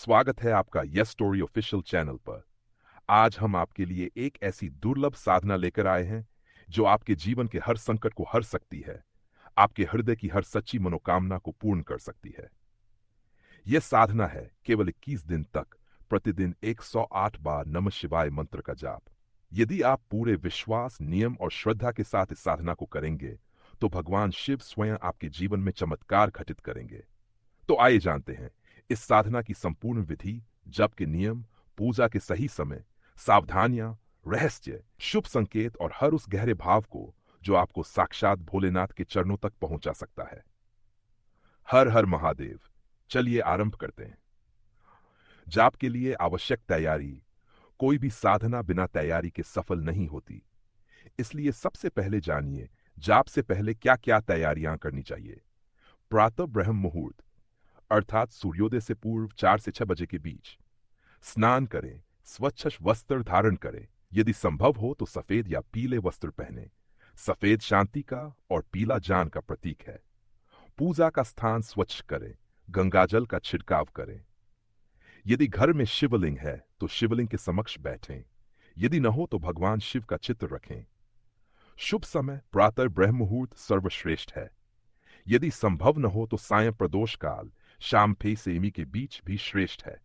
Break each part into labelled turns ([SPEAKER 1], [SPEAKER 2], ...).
[SPEAKER 1] स्वागत है आपका यस स्टोरी ऑफिशियल चैनल पर। आज हम आपके लिए एक ऐसी दुर्लभ साधना लेकर आए हैं जो आपके जीवन के हर संकट को हर सकती है, आपके हृदय की हर सच्ची मनोकामना को पूर्ण कर सकती है। यह साधना है केवल 21 दिन तक प्रतिदिन 108 बार नमः शिवाय मंत्र का जाप। यदि आप पूरे विश्वास, नियम और श्रद्धा के साथ इस साधना को करेंगे तो भगवान शिव स्वयं आपके जीवन में चमत्कार घटित करेंगे। तो आइए जानते हैं इस साधना की संपूर्ण विधि, जप के नियम, पूजा के सही समय, सावधानियां, रहस्य, शुभ संकेत और हर उस गहरे भाव को जो आपको साक्षात भोलेनाथ के चरणों तक पहुंचा सकता है। हर हर महादेव। चलिए आरंभ करते हैं। जाप के लिए आवश्यक तैयारी। कोई भी साधना बिना तैयारी के सफल नहीं होती। इसलिए सबसे पहले जानिए जाप से पहले क्या क्या तैयारियां करनी चाहिए। प्रातः ब्रह्म मुहूर्त अर्थात सूर्योदय से पूर्व 4 से 6 बजे के बीच स्नान करें, स्वच्छ वस्त्र धारण करें। यदि संभव हो तो सफेद या पीले वस्त्र पहने। सफेद शांति का और पीला ज्ञान का प्रतीक है। पूजा का स्थान स्वच्छ करें, गंगाजल का छिड़काव करें। यदि घर में शिवलिंग है तो शिवलिंग के समक्ष बैठें। यदि न हो तो भगवान शिव का चित्र रखें। शुभ समय प्रातः ब्रह्म मुहूर्त सर्वश्रेष्ठ है। यदि संभव न हो तो सायं प्रदोष काल, शाम फे सेमी के बीच भी श्रेष्ठ है।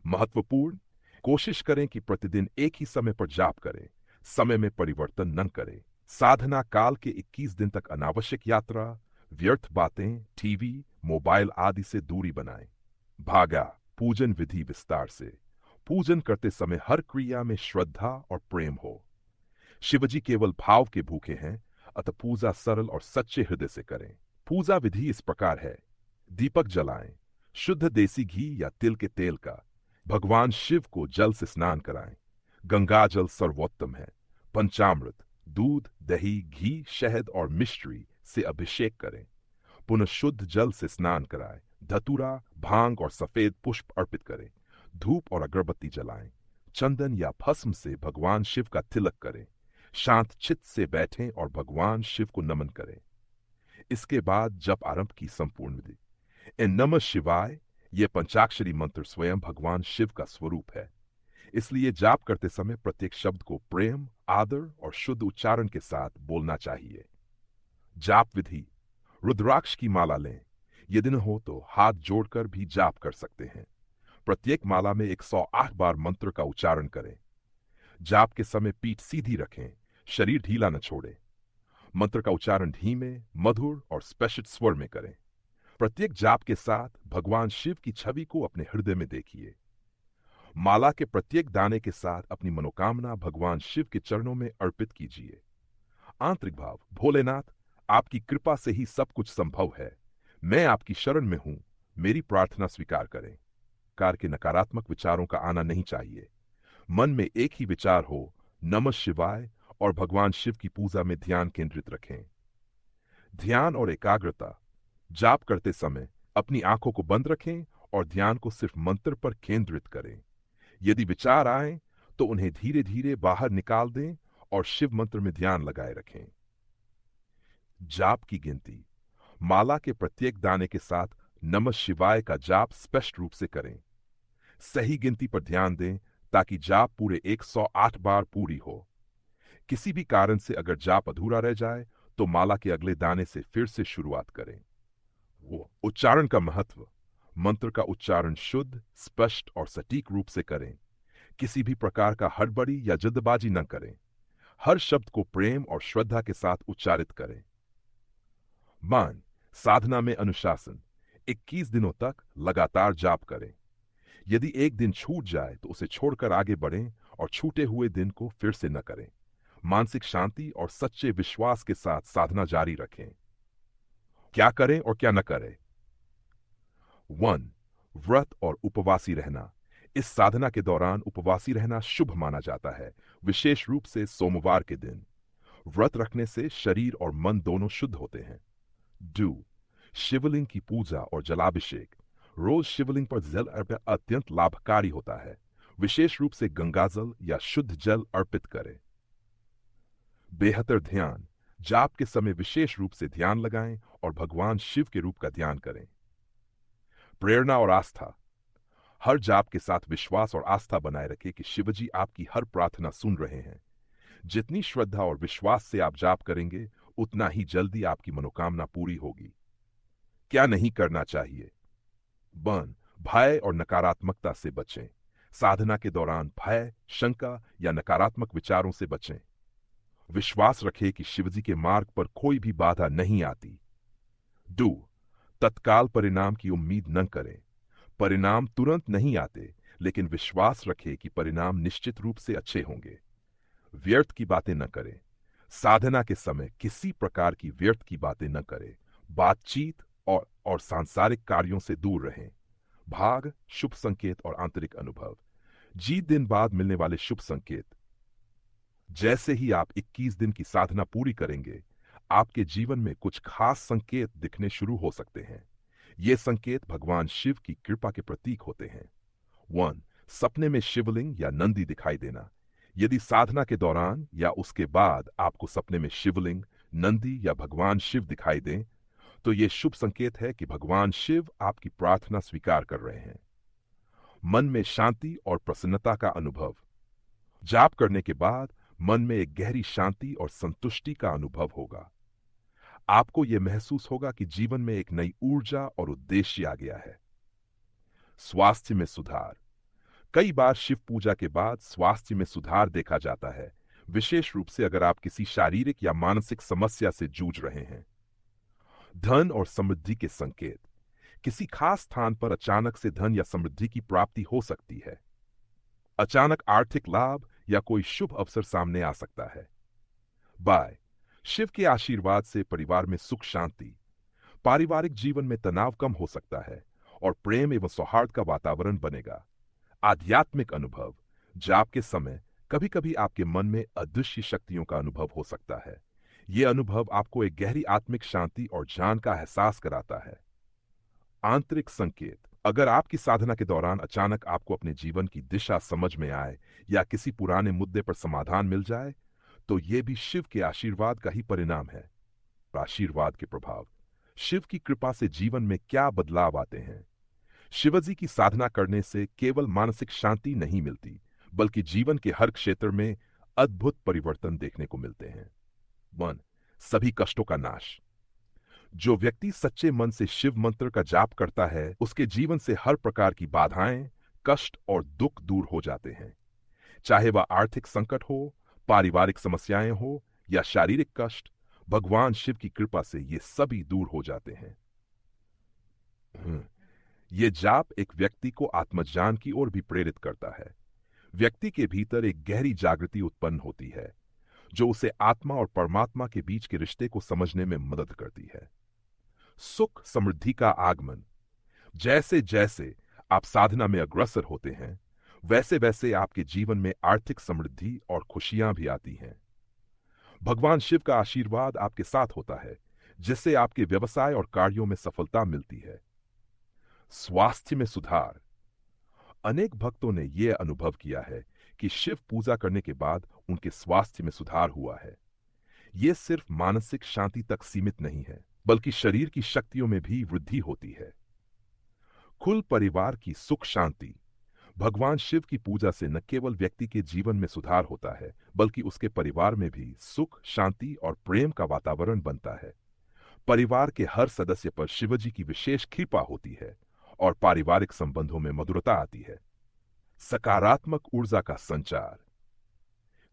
[SPEAKER 1] महत्वपूर्ण, कोशिश करें कि प्रतिदिन एक ही समय पर जाप करें, समय में परिवर्तन न करें। साधना काल के 21 दिन तक अनावश्यक यात्रा, व्यर्थ बातें, टीवी, मोबाइल आदि से दूरी बनाएं। भागा पूजन विधि विस्तार से। पूजन करते समय हर क्रिया में श्रद्धा और प्रेम हो। शिवजी केवल भाव के भूखे हैं, अतः पूजा सरल और सच्चे हृदय से करें। पूजा विधि इस प्रकार है। दीपक जलाएं, शुद्ध देसी घी या तिल के तेल का। भगवान शिव को जल से स्नान कराएं। गंगा जल सर्वोत्तम है। पंचामृत, दूध, दही, घी, शहद और मिश्री से अभिषेक करें। पुनः शुद्ध जल से स्नान कराएं। धतूरा, भांग और सफेद पुष्प अर्पित करें। धूप और अगरबत्ती जलाएं। चंदन या भस्म से भगवान शिव का तिलक करें। शांत चित्त से बैठें और भगवान शिव को नमन करें। इसके बाद जप आरंभ की संपूर्ण विधि। इन नमः शिवाय ये पंचाक्षरी मंत्र स्वयं भगवान शिव का स्वरूप है। इसलिए जाप करते समय प्रत्येक शब्द को प्रेम, आदर और शुद्ध उच्चारण के साथ बोलना चाहिए। जाप विधि। रुद्राक्ष की माला लें। यदि न हो तो हाथ जोड़कर भी जाप कर सकते हैं। प्रत्येक माला में 108 बार मंत्र का उच्चारण करें। जाप के समय पीठ सीधी रखें, शरीर ढीला न छोड़ें। मंत्र का उच्चारण धीमे, मधुर और स्पष्ट स्वर में करें। प्रत्येक जाप के साथ भगवान शिव की छवि को अपने हृदय में देखिए। माला के प्रत्येक दाने के साथ अपनी मनोकामना भगवान शिव के चरणों में अर्पित कीजिए। आंतरिक भाव। भोलेनाथ, आपकी कृपा से ही सब कुछ संभव है। मैं आपकी शरण में हूं, मेरी प्रार्थना स्वीकार करें। कार के नकारात्मक विचारों का आना नहीं चाहिए। मन में एक ही विचार हो, नमः शिवाय, और भगवान शिव की पूजा में ध्यान केंद्रित रखें। ध्यान और एकाग्रता। जाप करते समय अपनी आंखों को बंद रखें और ध्यान को सिर्फ मंत्र पर केंद्रित करें। यदि विचार आए तो उन्हें धीरे धीरे बाहर निकाल दें और शिव मंत्र में ध्यान लगाए रखें। जाप की गिनती। माला के प्रत्येक दाने के साथ नमः शिवाय का जाप स्पष्ट रूप से करें। सही गिनती पर ध्यान दें ताकि जाप पूरे 108 बार पूरी हो। किसी भी कारण से अगर जाप अधूरा रह जाए तो माला के अगले दाने से फिर से शुरुआत करें। वो उच्चारण का महत्व। मंत्र का उच्चारण शुद्ध, स्पष्ट और सटीक रूप से करें। किसी भी प्रकार का हड़बड़ी या जल्दबाजी न करें। हर शब्द को प्रेम और श्रद्धा के साथ उच्चारित करें। मान साधना में अनुशासन। 21 दिनों तक लगातार जाप करें। यदि एक दिन छूट जाए तो उसे छोड़कर आगे बढ़ें और छूटे हुए दिन को फिर से न करें। मानसिक शांति और सच्चे विश्वास के साथ साधना जारी रखें। क्या करें और क्या न करें। 1. व्रत और उपवासी रहना। इस साधना के दौरान उपवासी रहना शुभ माना जाता है, विशेष रूप से सोमवार के दिन। व्रत रखने से शरीर और मन दोनों शुद्ध होते हैं। 2. शिवलिंग की पूजा और जलाभिषेक। रोज शिवलिंग पर जल अर्पण अत्यंत लाभकारी होता है। विशेष रूप से गंगाजल या शुद्ध जल अर्पित करें। बेहतर ध्यान। जाप के समय विशेष रूप से ध्यान लगाएं और भगवान शिव के रूप का ध्यान करें। प्रेरणा और आस्था। हर जाप के साथ विश्वास और आस्था बनाए रखें कि शिवजी आपकी हर प्रार्थना सुन रहे हैं। जितनी श्रद्धा और विश्वास से आप जाप करेंगे, उतना ही जल्दी आपकी मनोकामना पूरी होगी। क्या नहीं करना चाहिए? भय और नकारात्मकता से बचें। साधना के दौरान भय, शंका या नकारात्मक विचारों से बचें। विश्वास रखें कि शिवजी के मार्ग पर कोई भी बाधा नहीं आती। डू तत्काल परिणाम की उम्मीद न करें। परिणाम तुरंत नहीं आते, लेकिन विश्वास रखें कि परिणाम निश्चित रूप से अच्छे होंगे। व्यर्थ की बातें न करें। साधना के समय किसी प्रकार की व्यर्थ की बातें न करें। बातचीत और सांसारिक कार्यों से दूर रहें। भाग, शुभ संकेत और आंतरिक अनुभव। जी दिन बाद मिलने वाले शुभ संकेत। जैसे ही आप 21 दिन की साधना पूरी करेंगे, आपके जीवन में कुछ खास संकेत दिखने शुरू हो सकते हैं। ये संकेत भगवान शिव की कृपा के प्रतीक होते हैं। 1. सपने में शिवलिंग या नंदी दिखाई देना। यदि साधना के दौरान या उसके बाद आपको सपने में शिवलिंग, नंदी या भगवान शिव दिखाई दें, तो यह शुभ संकेत है कि भगवान शिव आपकी प्रार्थना स्वीकार कर रहे हैं। मन में शांति और प्रसन्नता का अनुभव। जाप करने के बाद मन में एक गहरी शांति और संतुष्टि का अनुभव होगा। आपको यह महसूस होगा कि जीवन में एक नई ऊर्जा और उद्देश्य आ गया है। स्वास्थ्य में सुधार। कई बार शिव पूजा के बाद स्वास्थ्य में सुधार देखा जाता है, विशेष रूप से अगर आप किसी शारीरिक या मानसिक समस्या से जूझ रहे हैं। धन और समृद्धि के संकेत। किसी खास स्थान पर अचानक से धन या समृद्धि की प्राप्ति हो सकती है। अचानक आर्थिक लाभ या कोई शुभ अवसर सामने आ सकता है। बाय शिव के आशीर्वाद से परिवार में सुख शांति। पारिवारिक जीवन में तनाव कम हो सकता है और प्रेम एवं सौहार्द का वातावरण बनेगा। आध्यात्मिक अनुभव। जाप के समय कभी कभी आपके मन में अदृश्य शक्तियों का अनुभव हो सकता है। यह अनुभव आपको एक गहरी आत्मिक शांति और ज्ञान का एहसास कराता है। आंतरिक संकेत। अगर आपकी साधना के दौरान अचानक आपको अपने जीवन की दिशा समझ में आए या किसी पुराने मुद्दे पर समाधान मिल जाए, तो यह भी शिव के आशीर्वाद का ही परिणाम है। आशीर्वाद के प्रभाव। शिव की कृपा से जीवन में क्या बदलाव आते हैं? शिवजी की साधना करने से केवल मानसिक शांति नहीं मिलती, बल्कि जीवन के हर क्षेत्र में अद्भुत परिवर्तन देखने को मिलते हैं। 1. सभी कष्टों का नाश। जो व्यक्ति सच्चे मन से शिव मंत्र का जाप करता है, उसके जीवन से हर प्रकार की बाधाएं, कष्ट और दुख दूर हो जाते हैं। चाहे वह आर्थिक संकट हो, पारिवारिक समस्याएं हो या शारीरिक कष्ट, भगवान शिव की कृपा से ये सभी दूर हो जाते हैं। ये जाप एक व्यक्ति को आत्मज्ञान की ओर भी प्रेरित करता है। व्यक्ति के भीतर एक गहरी जागृति उत्पन्न होती है, जो उसे आत्मा और परमात्मा के बीच के रिश्ते को समझने में मदद करती है। सुख समृद्धि का आगमन। जैसे जैसे आप साधना में अग्रसर होते हैं, वैसे वैसे आपके जीवन में आर्थिक समृद्धि और खुशियां भी आती हैं। भगवान शिव का आशीर्वाद आपके साथ होता है, जिससे आपके व्यवसाय और कार्यों में सफलता मिलती है। स्वास्थ्य में सुधार। अनेक भक्तों ने यह अनुभव किया है कि शिव पूजा करने के बाद उनके स्वास्थ्य में सुधार हुआ है। यह सिर्फ मानसिक शांति तक सीमित नहीं है, बल्कि शरीर की शक्तियों में भी वृद्धि होती है। कुल परिवार की सुख शांति। भगवान शिव की पूजा से न केवल व्यक्ति के जीवन में सुधार होता है, बल्कि उसके परिवार में भी सुख शांति और प्रेम का वातावरण बनता है। परिवार के हर सदस्य पर शिवजी की विशेष कृपा होती है और पारिवारिक संबंधों में मधुरता आती है। सकारात्मक ऊर्जा का संचार।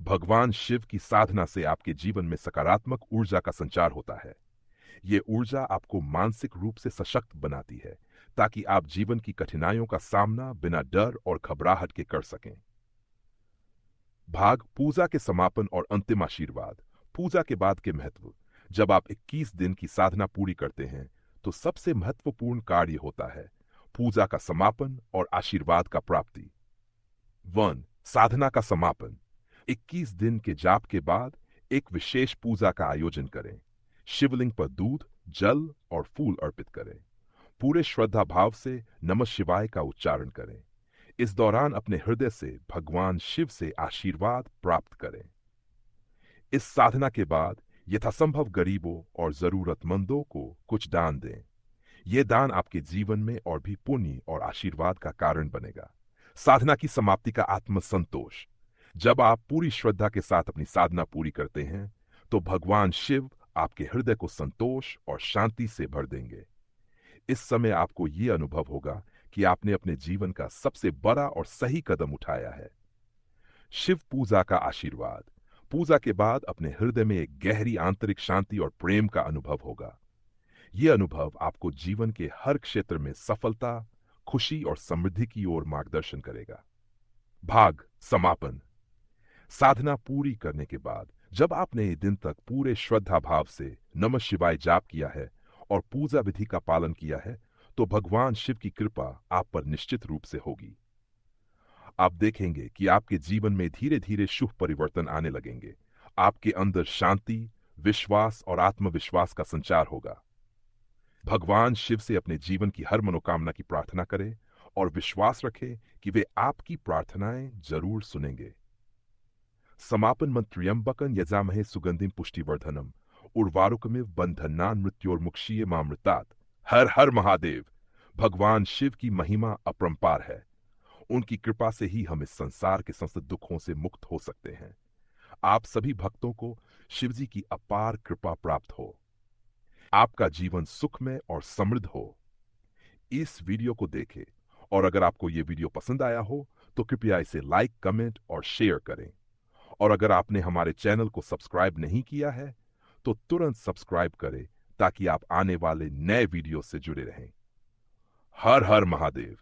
[SPEAKER 1] भगवान शिव की साधना से आपके जीवन में सकारात्मक ऊर्जा का संचार होता है। ये ऊर्जा आपको मानसिक रूप से सशक्त बनाती है, ताकि आप जीवन की कठिनाइयों का सामना बिना डर और घबराहट के कर सकें। भाग पूजा के समापन और अंतिम आशीर्वाद। पूजा के बाद के महत्व। जब आप 21 दिन की साधना पूरी करते हैं, तो सबसे महत्वपूर्ण कार्य होता है पूजा का समापन और आशीर्वाद का प्राप्ति। 1. साधना का समापन। 21 दिन के जाप के बाद एक विशेष पूजा का आयोजन करें। शिवलिंग पर दूध, जल और फूल अर्पित करें। पूरे श्रद्धा भाव से नमः शिवाय का उच्चारण करें। इस दौरान अपने हृदय से भगवान शिव से आशीर्वाद प्राप्त करें। इस साधना के बाद यथासंभव गरीबों और जरूरतमंदों को कुछ दान दें। ये दान आपके जीवन में और भी पुण्य और आशीर्वाद का कारण बनेगा। साधना की समाप्ति का आत्मसंतोष। जब आप पूरी श्रद्धा के साथ अपनी साधना पूरी करते हैं तो भगवान शिव आपके हृदय को संतोष और शांति से भर देंगे। इस समय आपको यह अनुभव होगा कि आपने अपने जीवन का सबसे बड़ा और सही कदम उठाया है। शिव पूजा का आशीर्वाद। पूजा के बाद अपने हृदय में एक गहरी आंतरिक शांति और प्रेम का अनुभव होगा। यह अनुभव आपको जीवन के हर क्षेत्र में सफलता, खुशी और समृद्धि की ओर मार्गदर्शन करेगा। भाग समापन। साधना पूरी करने के बाद जब आपने ये दिन तक पूरे श्रद्धा भाव से नमः शिवाय जाप किया है और पूजा विधि का पालन किया है तो भगवान शिव की कृपा आप पर निश्चित रूप से होगी। आप देखेंगे कि आपके जीवन में धीरे धीरे शुभ परिवर्तन आने लगेंगे। आपके अंदर शांति, विश्वास और आत्मविश्वास का संचार होगा। भगवान शिव से अपने जीवन की हर मनोकामना की प्रार्थना करें और विश्वास रखें कि वे आपकी प्रार्थनाएं जरूर सुनेंगे। समापन मंत्र त्र्यंबकं यजामहे सुगंधिम पुष्टिवर्धनम उर्वारुकमिव बंधनान् मृत्योर्मुक्षीय मामृतात्। हर हर महादेव। भगवान शिव की महिमा अपरंपार है। उनकी कृपा से ही हम इस संसार के समस्त दुखों से मुक्त हो सकते हैं। आप सभी भक्तों को शिवजी की अपार कृपा प्राप्त हो। आपका जीवन सुखमय और समृद्ध हो। इस वीडियो को देखें और अगर आपको यह वीडियो पसंद आया हो तो कृपया इसे लाइक, कमेंट और शेयर करें। और अगर आपने हमारे चैनल को सब्सक्राइब नहीं किया है तो तुरंत सब्सक्राइब करें ताकि आप आने वाले नए वीडियो से जुड़े रहें। हर हर महादेव।